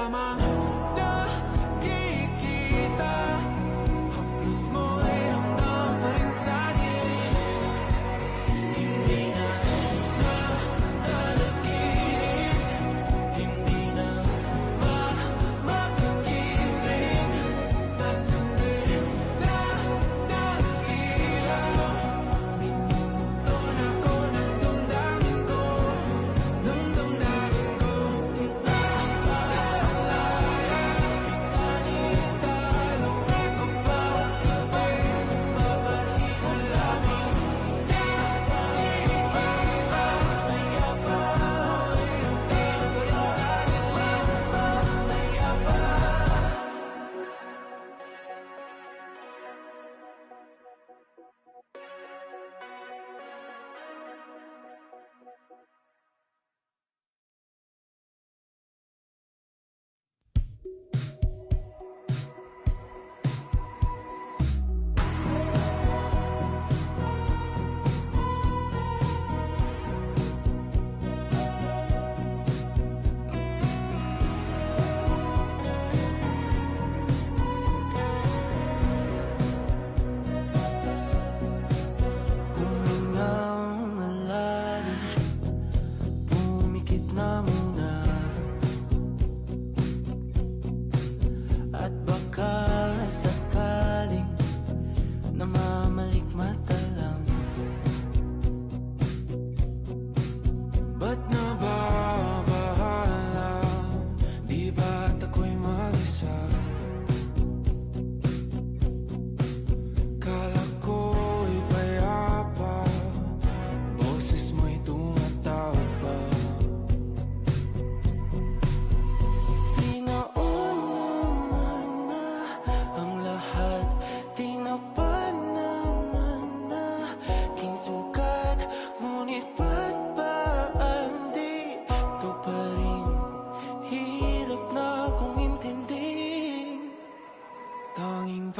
lamang nakikita. Haplos mo ay ramdam pa rin sa dilim. Hindi na nanaginip, hindi na makakising. Pasandin na ilaw, minumuton ako ng damdamin ko, ng damdamin ko. Isanit talong ako pa, sabay babalik sa amin. Nakikita, mayabas mo ay ramdam pa rin sa dilim. Mayabas. Humingang malalim, pumikit na muna, at baka sakaling namamalikmata lang. Ba't nababahala? Di ba't ako'y mag-isa? Kala ko'y payapa, boses mo'y tumatawag pa. Pinaunaman na ang lahat, tinapan naman na aking sugat. Ngunit ba't ba andito pa rin? Hirap na kong intindihin. Tanging